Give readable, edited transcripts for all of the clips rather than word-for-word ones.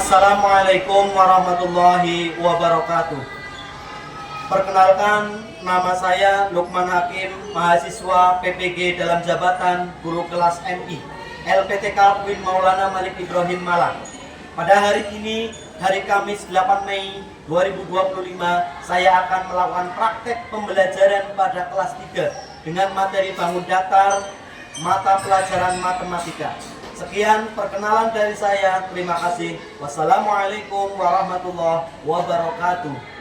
Assalamualaikum warahmatullahi wabarakatuh. Perkenalkan, nama saya Lukman Hakim, mahasiswa PPG dalam jabatan Guru Kelas MI LPTK UIN Maulana Malik Ibrahim Malang. Pada hari ini, hari Kamis 8 Mei 2025, saya akan melakukan praktek pembelajaran pada kelas 3 dengan materi bangun datar, mata pelajaran matematika. Sekian perkenalan dari saya. Terima kasih. Wassalamualaikum warahmatullahi wabarakatuh.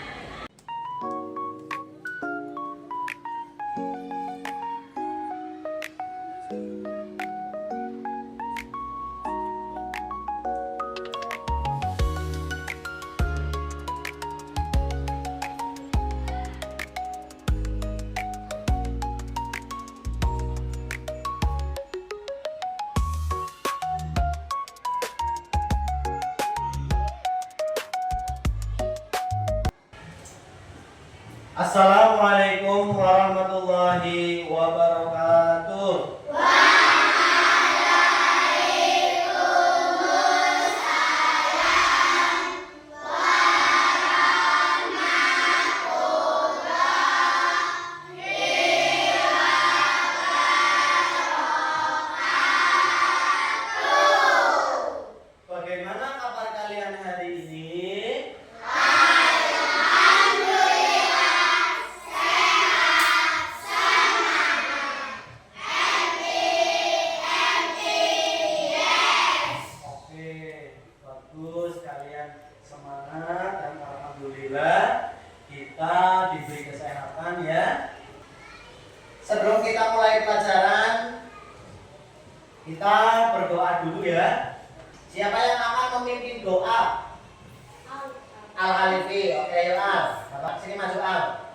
Assalamualaikum warahmatullahi wabarakatuh. Bagaimana kabar kalian hari ini? Bagus, kalian semangat dan alhamdulillah kita diberi kesehatan ya. Sebelum kita mulai pelajaran, kita berdoa dulu ya. Siapa yang akan memimpin doa? Al-Halifi. Oke, yuk Al. Bapak sini masuk Al.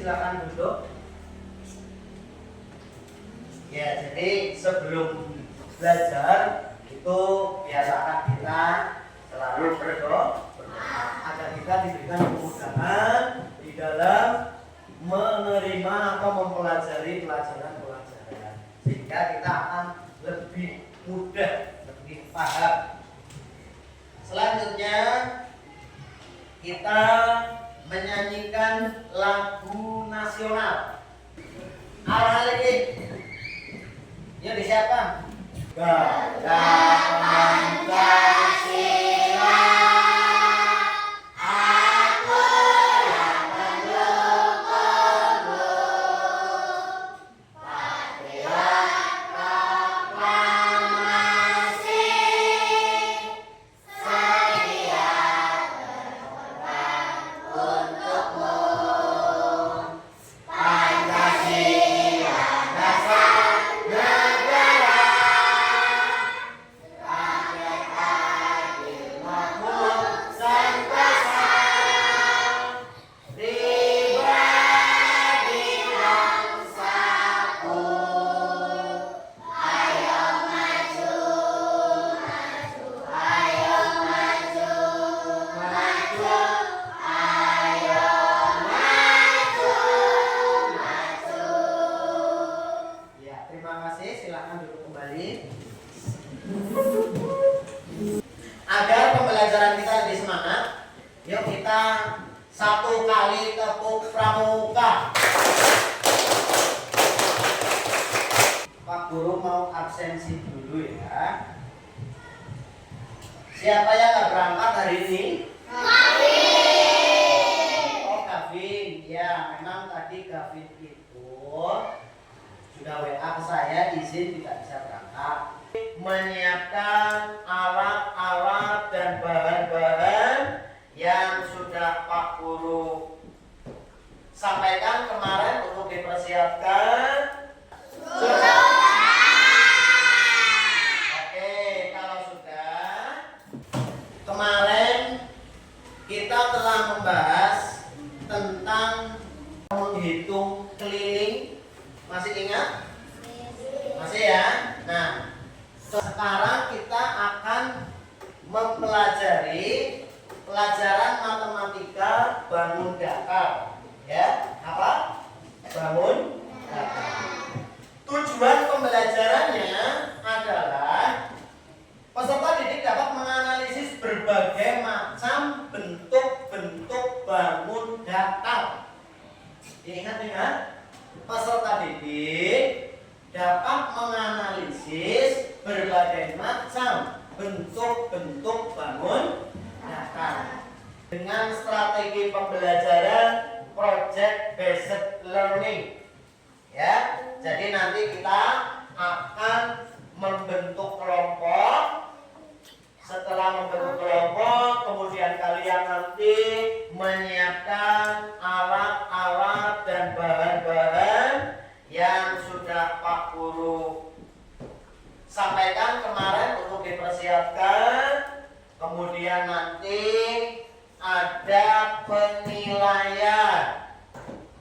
Silakan duduk. Ya, jadi sebelum belajar itu biasakan kita selalu berdoa agar kita diberikan kemudahan di dalam menerima atau mempelajari pelajaran-pelajaran, sehingga kita akan lebih mudah, lebih paham. Selanjutnya kita menyanyikan lagu nasional. Al-Halifi. Yuk disiapkan. Gajah Pancasila. silakan duduk kembali. Agar pembelajaran kita lebih semangat, yuk kita satu kali tepuk pramuka. Pak Guru mau absensi dulu ya. Siapa yang nggak berangkat hari ini? Gavin. Oh Gavin, ya memang tadi Gavin itu sudah WA ke saya izin tidak bisa berangkat. Menyiapkan alat-alat dan bahan-bahan yang sudah Pak Guru sampaikan kemarin untuk dipersiapkan. Sudah. Oke, kalau sudah, kemarin kita telah membahas tentang menghitung keliling. Masih ingat? Masih ya? Nah, sekarang kita akan mempelajari pelajaran matematika bangun datar. Ya, apa? Bangun datar. Tujuan pembelajarannya adalah peserta didik dapat menganalisis berbagai macam bentuk-bentuk bangun datar. Ingat-ingat, peserta didik dapat menganalisis berbagai macam bentuk-bentuk bangun datar dengan strategi pembelajaran project based learning. Ya, jadi nanti kita akan membentuk kelompok. Setelah membentuk kelompok, kemudian kalian nanti menyiapkan alat-alat dan bahan-bahan yang sudah Pak Guru sampaikan kemarin untuk dipersiapkan. Kemudian nanti ada penilaian.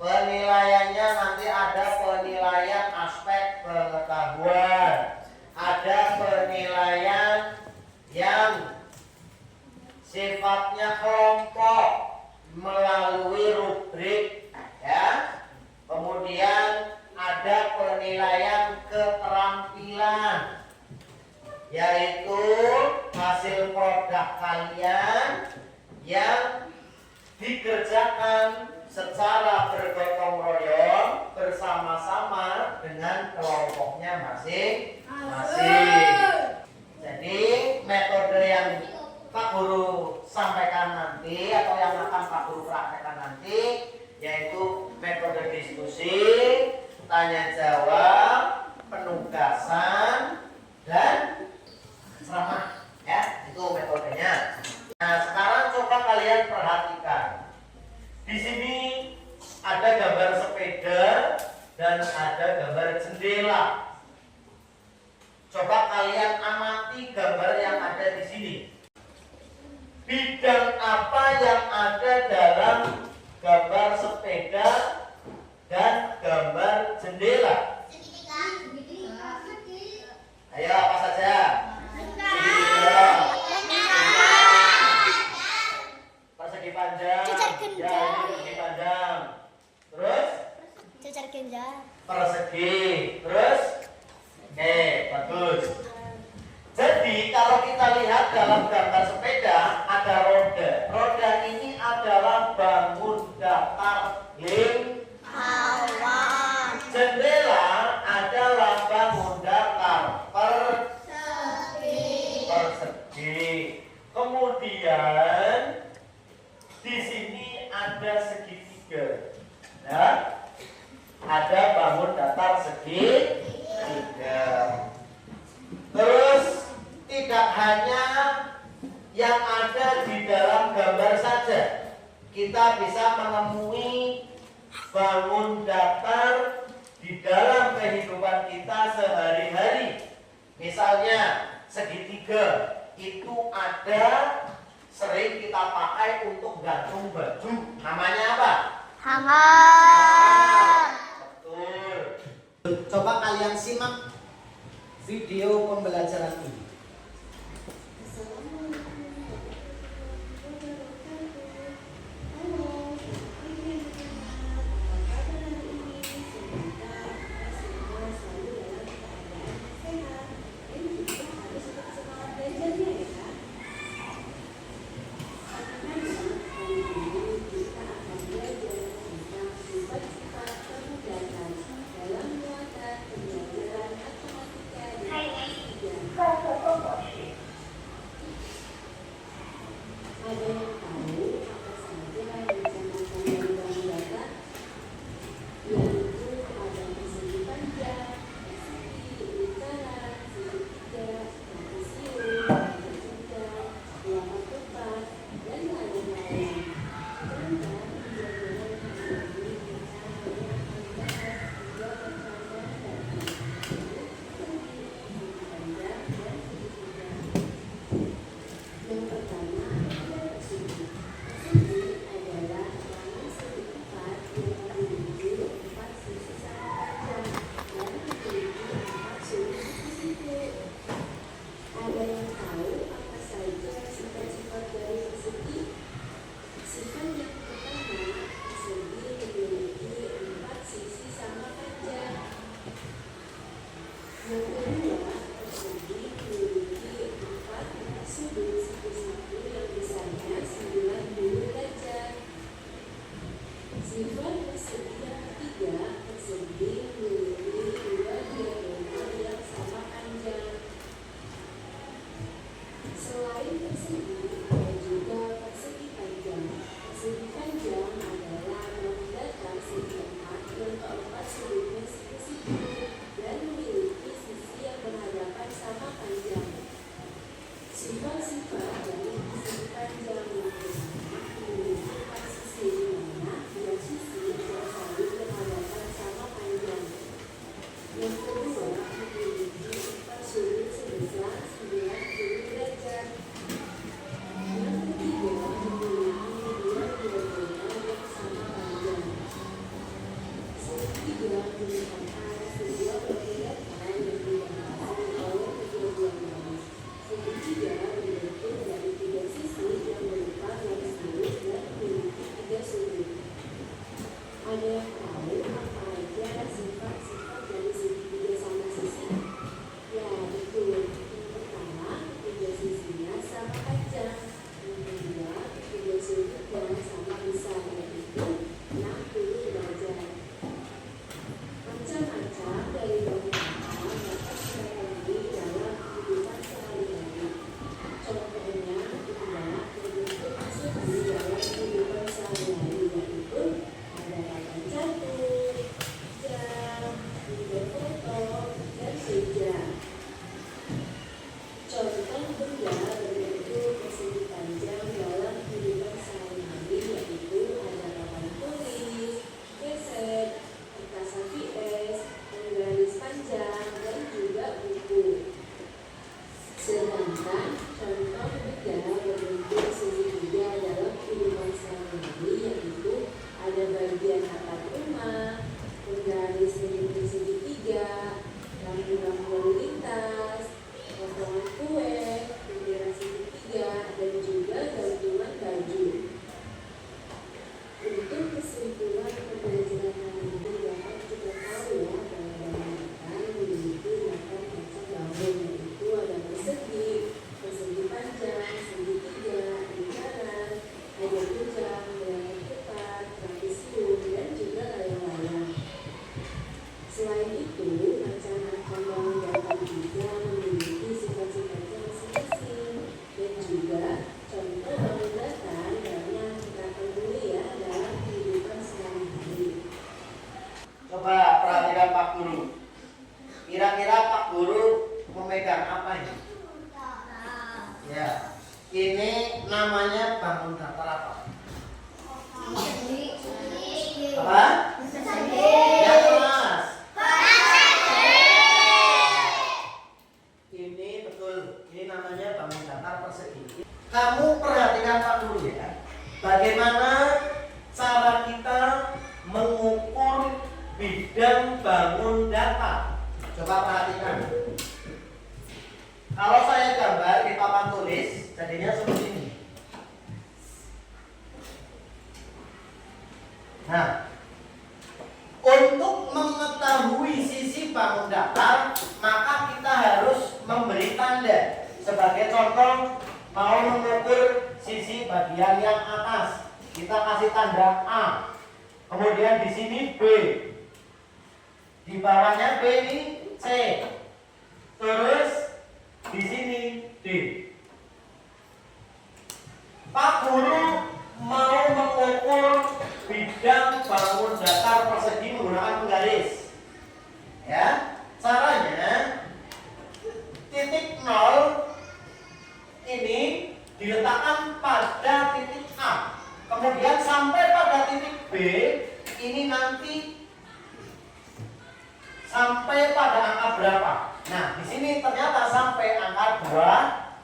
Penilaiannya nanti ada penilaian aspek pengetahuan, ada penilaian yang sifatnya kelompok melalui rubrik, ya. Kemudian ada penilaian keterampilan, yaitu hasil produk kalian yang dikerjakan secara bergotong royong bersama-sama dengan kelompoknya masing-masing. Jadi metode yang Pak Guru sampaikan nanti atau yang akan Pak Guru praktekkan nanti yaitu metode diskusi, tanya jawab, penugasan, dan ceramah. Ya, itu metodenya. Nah, sekarang coba kalian perhatikan. Di sini ada gambar sepeda dan ada gambar jendela. Coba kalian amati gambar yang ada di sini. Bidang apa yang ada dalam gambar sepeda dan gambar jendela? Ayo, apa saja? Segitiga. Persegi panjang. Ya, ini persegi panjang. Terus? Cecar genjang. Persegi. Terus? Oke, bagus. Jadi kalau kita lihat dalam gambar sepeda ada roda. Roda ini adalah bangun datar lingkaran. Jendela adalah bangun datar persegi. Kemudian di sini ada segitiga. Nah, ada bangun datar segitiga. Terus tidak hanya yang ada di dalam gambar saja, kita bisa menemui bangun datar di dalam kehidupan kita sehari-hari. Misalnya segitiga itu ada sering kita pakai untuk gantung baju. Namanya apa? Hanger. Betul. Coba kalian simak video pembelajaran ini. Yang kedua, persegi memiliki 4 sudut siku-siku yang besarnya 90 derajat. Sifat persegi yang ketiga, persegi memiliki 2 diagonal yang sama panjang. Selain persegi, ada juga persegi panjang. Persegi panjang adalah bangun datar segi 4 yang keempat sudutnya siku-siku dan memiliki sisi yang berhadapan sama panjang. Sifat-sifat dari persegi panjang yang pertama memiliki 4 sisi di mana 2 sisi yang saling berhadapan sama panjang. Yang kedua memiliki 4 sudut sebesar 90 derajat. Yang ketiga memiliki 2 diagonal yang sama panjang. Segitiga merupakan sebuah pergerakan yang dibatasi oleh kedua garis. Segitiga dibentuk dari 3 sisi yang berupa garis lurus dan memiliki 3 sudut. Ada yang tahu apa aja sifat-sifat dari segitiga sama sisi? Ya, betul. Yang pertama, 3 sisinya sama panjang. Yang kedua, 3 sudutnya sama besar, yaitu 60 derajat. Macam-macam dari bangun datar dapat kita temui dalam kehidupan sehari-hari. Contohnya adalah bentuk persegi dalam kehidupan sehari-hari, yaitu ada papan catur, jam, benda foto, dan meja. Contoh benda berbentuk persegi panjang dalam kehidupan sehari-hari yaitu ada papan tulis, keset, kertas HVS, penggaris panjang, dan juga buku. Sedangkan contoh benda berbentuk segitiga dalam kehidupan sehari-hari yaitu ada bagian atap rumah, penggaris bentuk segitiga, lampu-lampu lalu lintas, potongan kue, bendera segitiga, dan juga gantungan baju. Untuk kesimpulan pembelajaran hari ini dapat kita tahu ya bahwa bangun datar memiliki 8 macam bangun, yaitu ada persegi, persegi panjang, segitiga, lingkaran, ada bujang, layar tepat, trapesium, dan juga layang-layang. Selain itu, macam-macam bangun datar juga memiliki sifat-sifatnya masing-masing dan juga contoh bangun datar yang kita temui ya dalam kehidupan sehari-hari. Coba perhatikan Pak Guru. Kira-kira Pak Guru memegang apa ini? Ya, ini namanya bangun datar apa? Apa? Ya, kelas. Ini betul. Ini namanya bangun datar persegi. Kamu perhatikan Pak Guru ya. Bagaimana cara kita mengukur bidang bangun datar? Coba perhatikan. Kalau saya gambar di papan tulis, jadinya seperti ini. Nah, untuk mengetahui sisi bangun datar, maka kita harus memberi tanda. Sebagai contoh, mau mengukur sisi bagian yang atas, kita kasih tanda A. Kemudian di sini B. Di bawahnya B ini C. Terus di sini D. Pak Guru mau mengukur bidang bangun datar persegi menggunakan penggaris. Ya, caranya titik 0 ini diletakkan pada titik A. Kemudian sampai pada titik B ini nanti sampai pada angka berapa? Nah, di sini ternyata sampai angka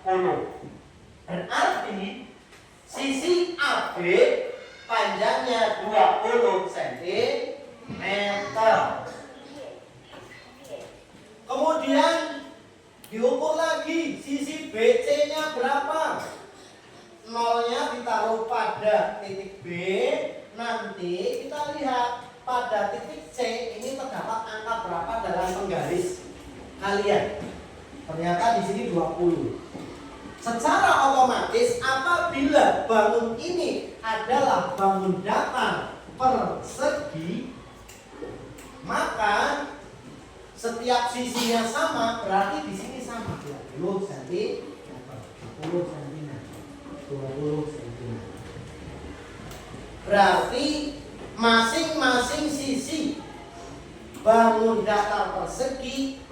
20. Berarti sisi AB panjangnya 20 cm. Kemudian diukur lagi sisi BC-nya berapa? Nolnya ditaruh pada titik B. Nanti kita lihat pada titik C ini terdapat angka berapa dalam penggaris. kalian. Ternyata di sini 20. Secara otomatis apabila bangun ini adalah bangun datar persegi, maka setiap sisinya sama, berarti di sini sama 20 cm, 10 cm, 20 cm. Berarti masing-masing sisi bangun datar persegi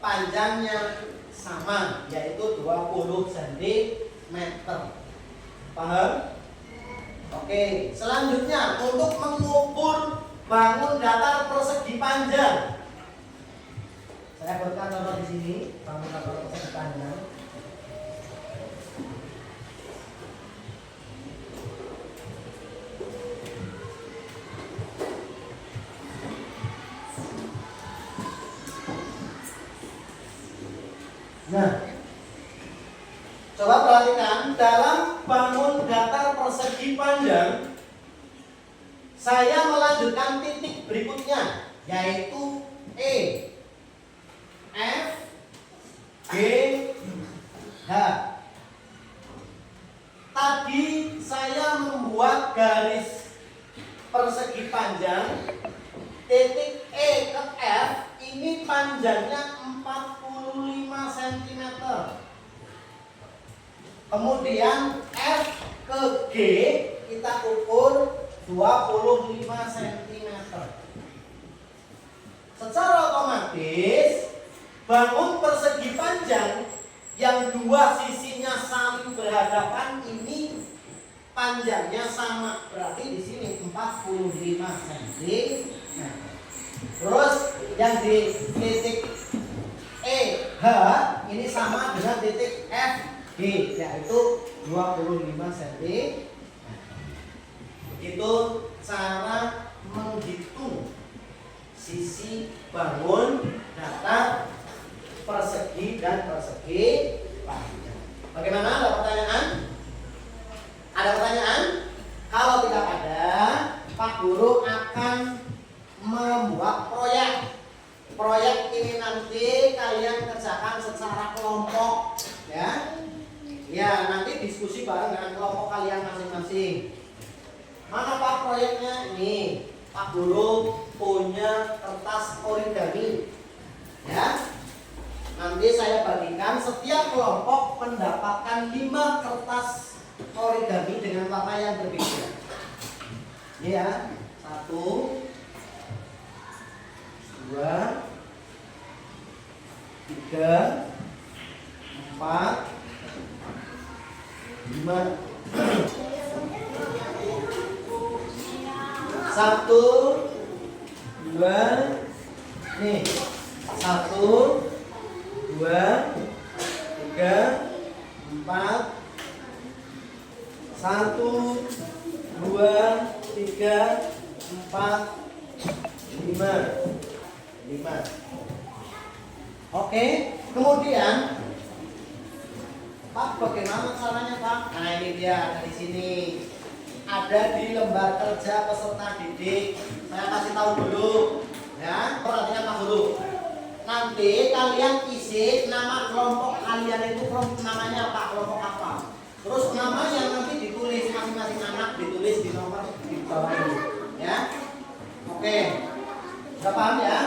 panjangnya sama, yaitu 20 cm. Paham? Oke, selanjutnya untuk mengukur bangun datar persegi panjang. Saya buatkan contoh di sini, bangun datar persegi panjang. Nah, coba perhatikan dalam bangun datar persegi panjang, saya melanjutkan titik berikutnya, yaitu E, F, G, H. Tadi saya membuat garis persegi panjang, titik E ke F ini panjangnya 45 cm. Kemudian F ke G kita ukur 25 cm. Secara otomatis bangun persegi panjang yang dua sisinya saling berhadapan ini panjangnya sama, berarti di sini 45 cm. Terus yang di titik E, H ini sama dengan titik F, G, yaitu 25 cm. Begitu cara menghitung sisi bangun datar persegi dan persegi panjang. Bagaimana? Ada pertanyaan? Ada pertanyaan? Kalau tidak ada, Pak Guru akan membuat proyek. Proyek ini nanti kalian kerjakan secara kelompok, ya. Ya, nanti diskusi bareng dengan kelompok kalian masing-masing. Mana Pak proyeknya? Ini Pak Guru punya kertas origami, ya. Nanti saya bagikan, setiap kelompok mendapatkan 5 kertas origami dengan warna yang berbeda. Ya, 1, 2, 3, 4, 5. 1, 2, nih 1, 2, 3, 4, 1, 2, 3, 4, 5. Oke, kemudian Pak, bagaimana caranya Pak? Nah ini dia dari sini. Ada di lembar kerja peserta didik. Saya kasih tahu dulu, ya. Perhatikan Pak Guru. Nanti kalian isi nama kelompok kalian itu namanya apa? Kelompok apa? Terus nama yang nanti ditulis masing-masing anak ditulis di nomor di bawah ini, ya. Oke, sudah paham ya?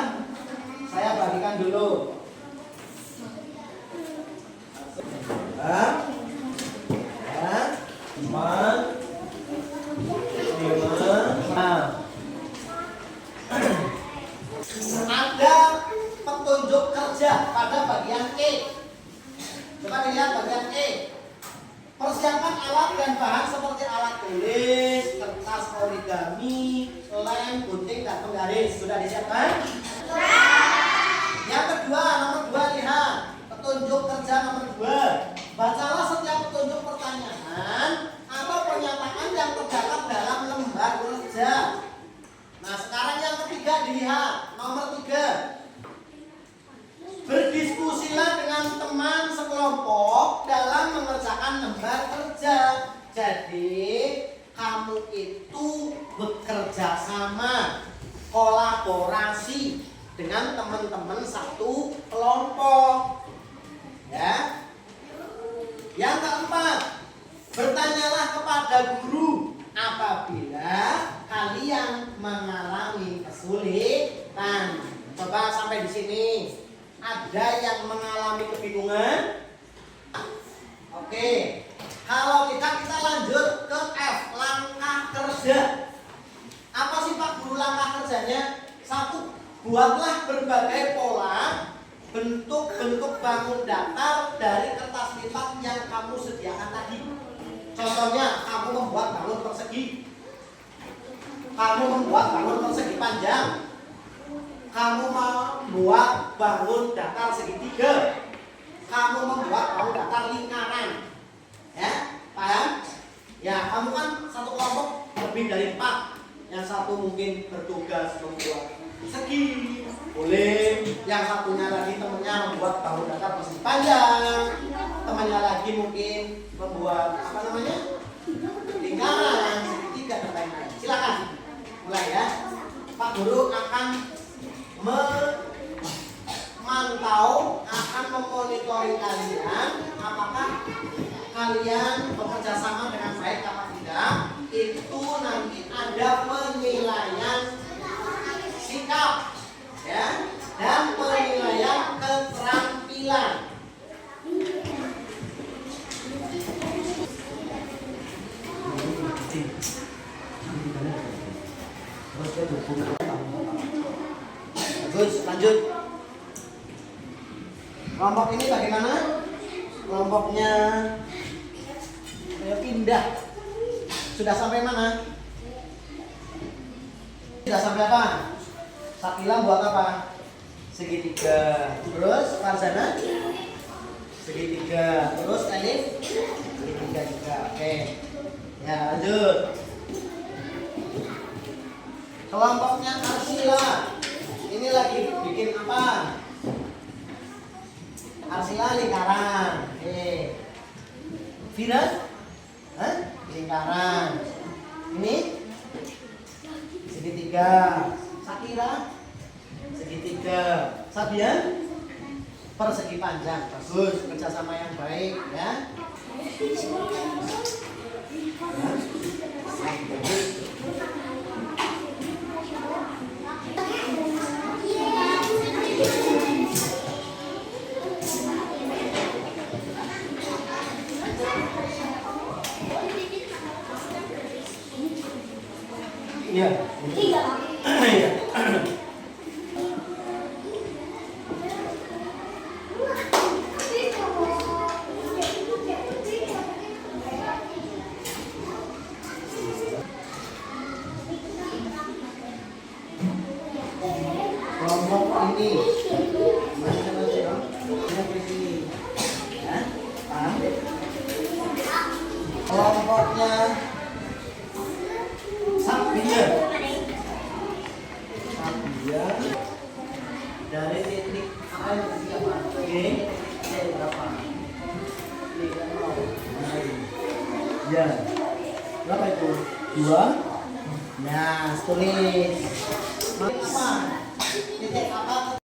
Saya bagikan dulu. Ya, 4, 5, 6. Ada petunjuk kerja pada bagian E. Coba dilihat bagian E. Persiapkan alat dan bahan seperti alat tulis, kertas origami, lem, gunting, dan penggaris. Sudah disiapkan? Yang kedua, nomor 2 lihat. Petunjuk kerja nomor 2. Bacalah setiap petunjuk pertanyaan atau pernyataan yang terdapat dalam lembar kerja. Nah, sekarang yang ketiga dilihat, nomor 3. Berdiskusilah dengan teman sekelompok dalam mengerjakan lembar kerja. Jadi, kamu itu bekerja sama, kolaborasi. dengan teman-teman satu kelompok. Ya. Yang keempat, bertanyalah kepada guru apabila kalian mengalami kesulitan. Coba sampai di sini. Ada yang mengalami kebingungan? Oke. Kalau kita lanjut ke F, langkah kerja. Apa sih Pak Guru langkah kerjanya? Satu, buatlah berbagai pola bentuk-bentuk bangun datar dari kertas lipat yang kamu sediakan tadi. Contohnya, kamu membuat bangun persegi. Kamu membuat bangun persegi panjang. Kamu membuat bangun datar segitiga. Kamu membuat bangun datar lingkaran. Ya, paham? Ya, kamu kan satu kelompok lebih dari 4. Yang satu mungkin bertugas membuat segi, boleh. Yang satunya lagi temennya membuat bangun datar persegi panjang. Temannya lagi mungkin membuat apa namanya? Lingkaran, segitiga dan lain-lain. Silakan. Mulai ya. Pak Guru akan memantau, akan memonitoring kalian apakah kalian bekerja sama dengan baik apa tidak. Itu nanti ada penilaian sikap ya dan penilaian keterampilan. Bagus, lanjut. Kelompok ini bagaimana? Kelompoknya pindah. Sudah sampai mana? Sudah sampai apa? Sakila buat apa? Segitiga. Terus Farzana? Segitiga. Terus Elif? Segitiga juga. Oke. Ya, lanjut. Kelompoknya Arsila. Ini lagi bikin apa? Arsila lingkaran. Oke. Vira? Hah? Lingkaran. Ini segitiga. Sakira segitiga. Sabian persegi panjang. Bagus, kerjasama yang baik ya. Iya. Iya. Kelompok ini kelompoknya Sabia dari titik A yang ketiga Pak. G berapa? Ya, berapa itu? 2. Nah, tulis. Apa? Titik apa?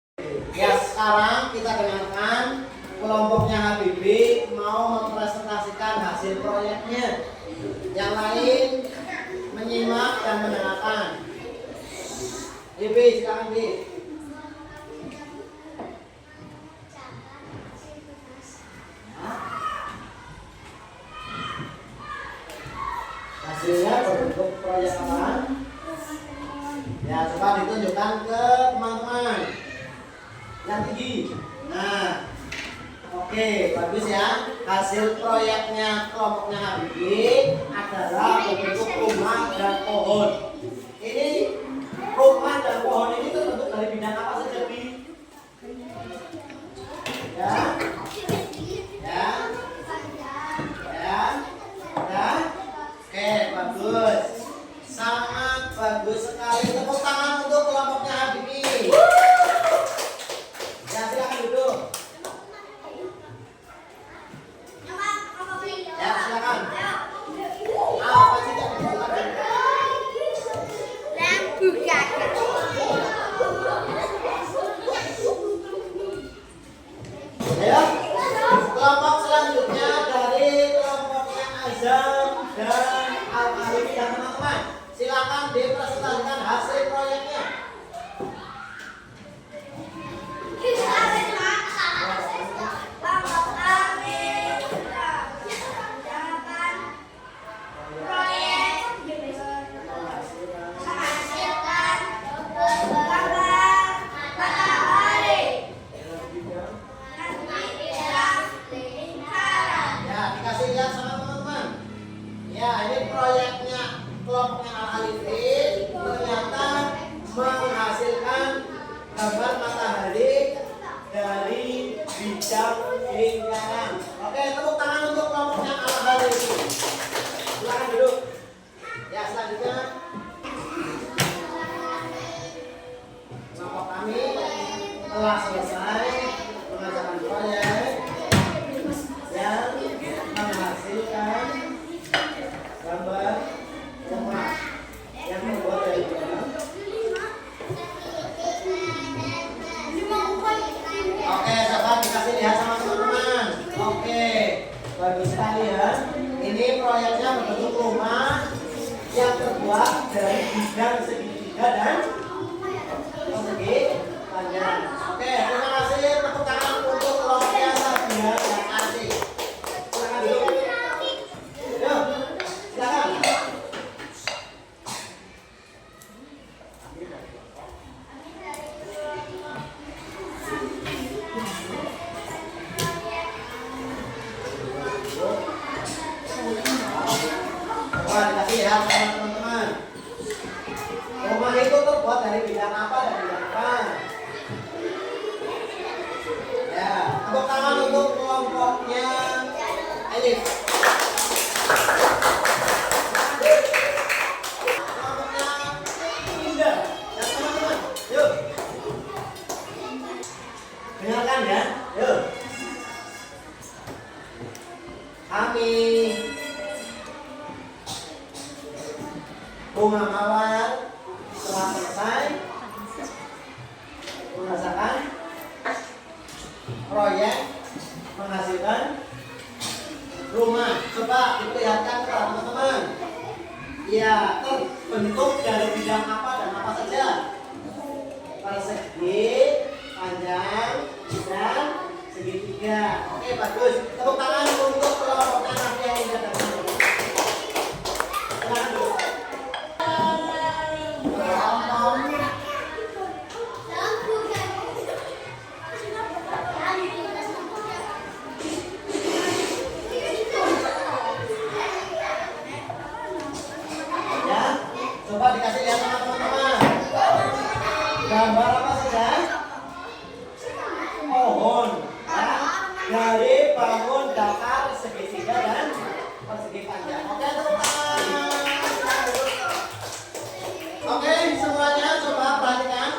Ya, sekarang kita dengarkan kelompoknya Habibie mau mempresentasikan hasil proyeknya. Yang lain menyimak dan mendengarkan. Ibi, silakan Bi. Hasilnya berbentuk proyek apa? Ya, coba ditunjukkan ke teman-teman yang tinggi. Nah, oke, bagus ya. Hasil proyeknya kelompoknya Habibie adalah bentuk rumah dan pohon. Ini rumah dan pohon ini terbentuk dari bidang apa saja, Bi? Ya, ya, ya, ya. Oke, bagus. Sangat bagus sekali. Tepuk tangan untuk kelompoknya Habibie. Ya, silakan duduk. Ya, silakan. Apa sih yang dilakukan? Lampu kakak. bidang lingkaran. Oke, tepuk tangan untuk kelompoknya Al-Hari. Silakan duduk. Ya, selanjutnya kelompok kami telah selesai mengerjakan proyek yang menghasilkan gambar rumah yang terbuat dari benang. Oke, sahabat dikasih lihat sama teman-teman. Oke, bagus sekali ya. Ini proyeknya berbentuk rumah yang terbuat dari bidang segitiga dan persegi panjang. Oke, terima kasih. Tepuk tangan untuk kelompoknya Sabia dan Asih. Silakan dulu. Yuk, silakan. Coba dikasih ya teman-teman. Rumah itu terbuat dari bidang apa dan bidang apa? Ya, tepuk tangan untuk kelompoknya Alif. Kelompoknya Indah. Ya teman-teman, yuk. Dengarkan ya, yuk. Kami bunga mawar telah selesai merasakan proyek menghasilkan rumah. Coba diperlihatkan kepada teman-teman. Ya, terbentuk dari bidang apa dan apa saja? Persegi, panjang, dan segitiga. Oke, bagus. Tepuk tangan untuk kelompoknya Nafia Indah dan Nafia. Silakan dulu. Ya, coba dikasih lihat sama teman-teman. Gambar apa saja? Pohon. Ya, dari bangun datar segitiga dan persegi panjang. Oke, tepuk tangan. Oke, semuanya coba perhatikan.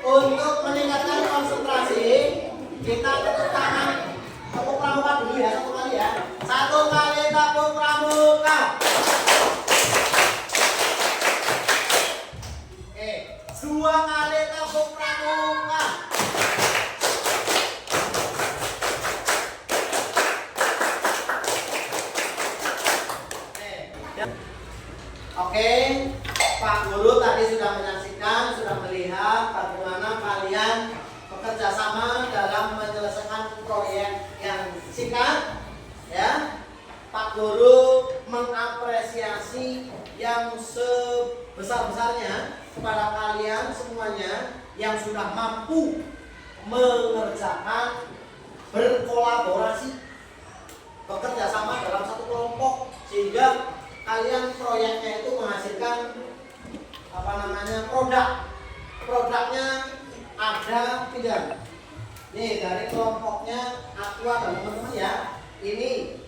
Untuk meningkatkan konsentrasi, kita tepuk tangan. Tepuk pramuka dulu ya, satu kali ya. Satu kali tepuk pramuka. Oke, dua kali tepuk pramuka. Oke, Pak Guru tadi sudah menyaksikan, sudah melihat bagaimana kalian bekerja sama dalam menyelesaikan proyek yang singkat. Ya, Pak Guru mengapresiasi yang sebesar-besarnya kepada kalian semuanya yang sudah mampu mengerjakan, berkolaborasi, bekerja sama dalam satu kelompok sehingga kalian proyeknya itu menghasilkan produknya ada 3. Nih dari kelompoknya Aqua dan teman-teman ya, ini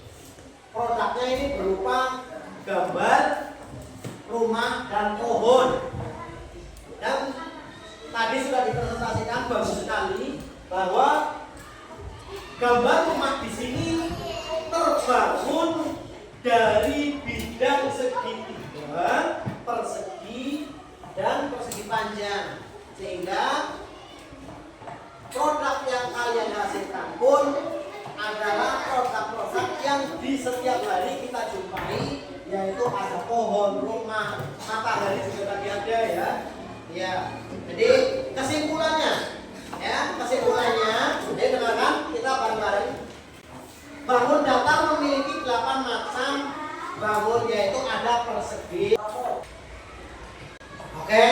produknya ini berupa gambar rumah dan pohon. Dan tadi sudah dipresentasikan bagus sekali bahwa gambar rumah di sini terbangun dari bidang segitiga, persegi, dan persegi panjang, sehingga produk yang kalian hasilkan pun adalah produk-produk yang di setiap hari kita jumpai, yaitu ada pohon, rumah, matahari juga tadi ada ya. Ya, jadi kesimpulannya, ini dengarkan kita bareng-bareng. Bangun datar memiliki 8 macam bangun, yaitu ada persegi. Oke.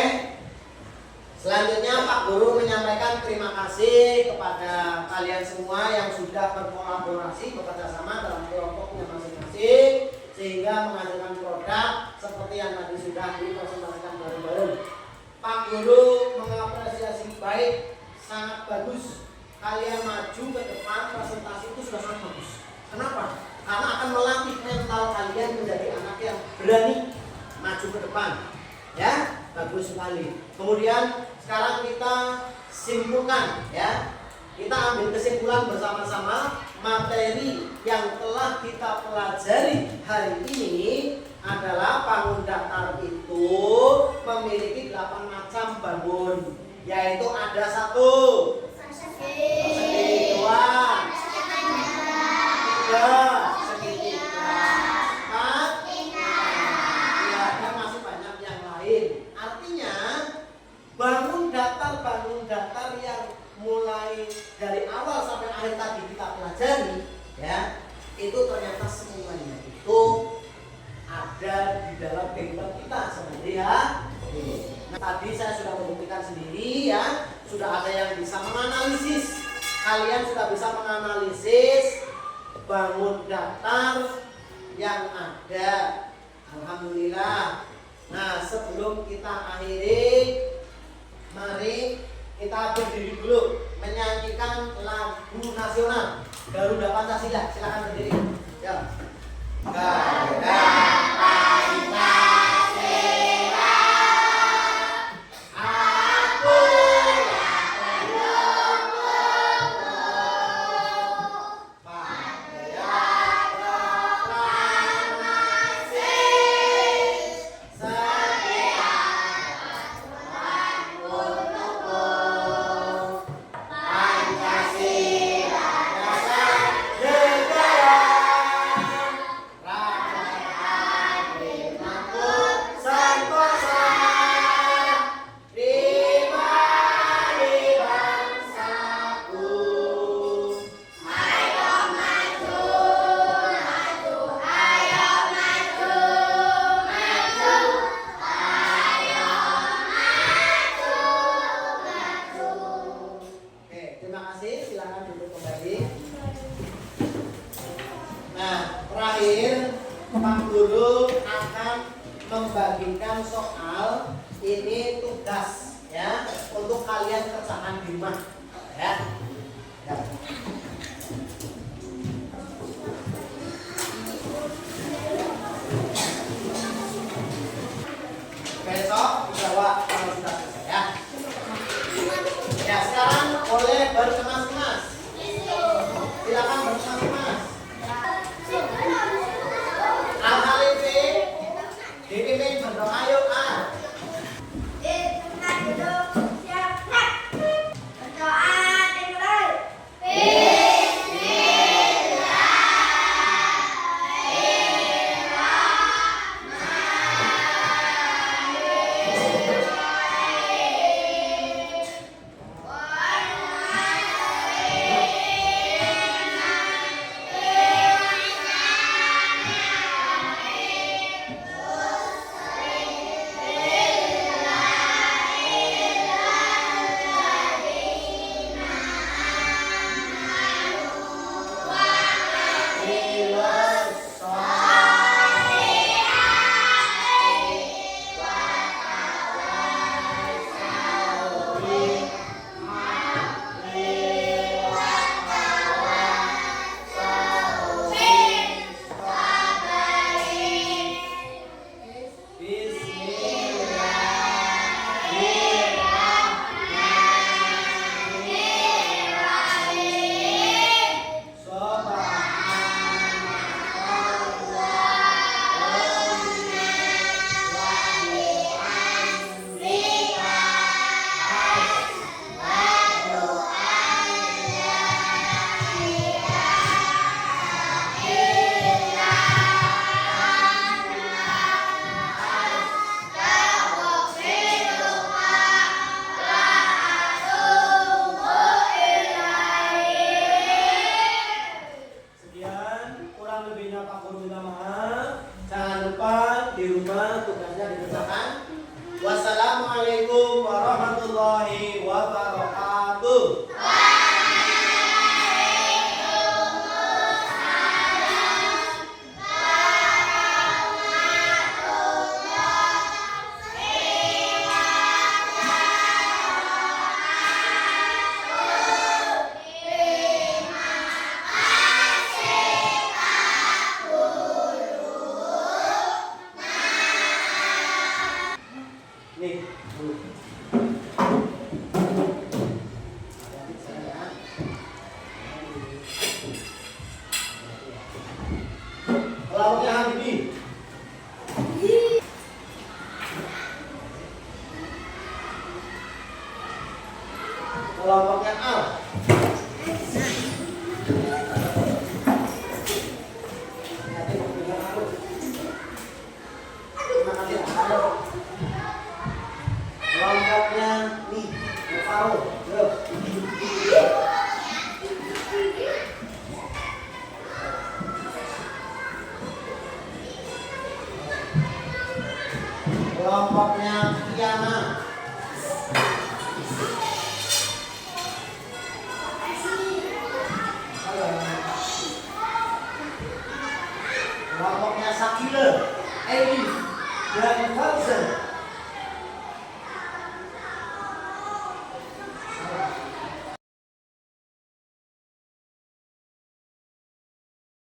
Selanjutnya Pak Guru menyampaikan terima kasih kepada kalian semua yang sudah berkolaborasi bekerja sama dalam kelompoknya masing-masing sehingga menghasilkan produk seperti yang tadi sudah dipresentasikan bareng-bareng. Pak Guru mengapresiasi baik sangat bagus. Kalian maju ke depan, presentasi itu sudah sangat bagus. Kenapa? Karena akan melatih mental kalian menjadi anak yang berani maju ke depan. Ya, bagus sekali. Kemudian sekarang kita simpulkan ya. Kita ambil kesimpulan bersama-sama. Materi yang telah kita pelajari hari ini adalah bangun datar itu memiliki 8 macam bangun, yaitu ada 1 persegi, 2 3 segitiga, 4 ya, dan masih banyak yang lain. Artinya bangun datar yang mulai dari awal sampai akhir tadi kita pelajari ya, itu ternyata semuanya itu ada di dalam kehidupan kita sehari-hari. Nah, tadi saya sudah membuktikan sendiri ya, sudah ada yang bisa menganalisis. Kalian sudah bisa menganalisis bangun datar yang ada. Alhamdulillah. Nah, sebelum kita akhiri, mari kita berdiri dulu menyanyikan lagu nasional Garuda Pancasila. Silakan berdiri. Ya. Garuda Pancasila. Membagikan soal ini tugas ya untuk kalian kerjakan di rumah ya. Ya. Besok dijawab kalau sudah selesai ya. Ya, sekarang boleh berkemas-kemas. Silakan berkemas-kemas. Al-Alif dipimpin berdoa yuk. Berdoa dimulai. Kelompoknya Al. Kelompoknya nih, Farul. Yuk. Kelompoknya Kiana. Halo. Kelompoknya Sakila, Eli, dan Fauzan.